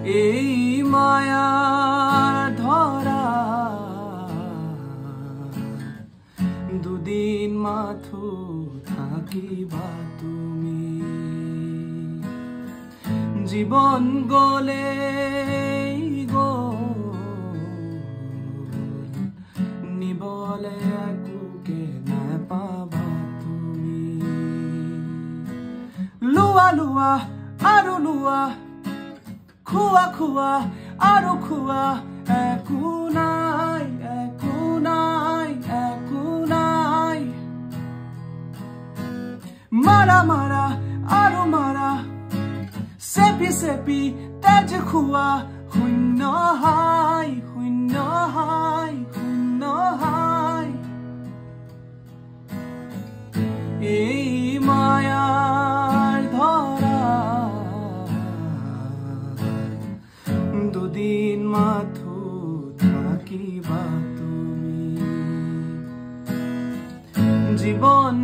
এই মায়ার ধরা দুদিন মাথো থাকিবা তুমি জীবন গলে নিবলে একোকে নাপাবা তুমি লুয়া লুয়া আৰু লুয়া খুয়া খুয়া আৰু খুয়া একো নাই একো নাই একো নাই মাৰা মাৰা আৰু মাৰা চেপি চেপি তেজ খুয়া শূন্য হাই শূন্য হাই শূন্য হাই এই মায়াৰ ধৰা দুদিন মাথো থাকিবা তুমি জীবন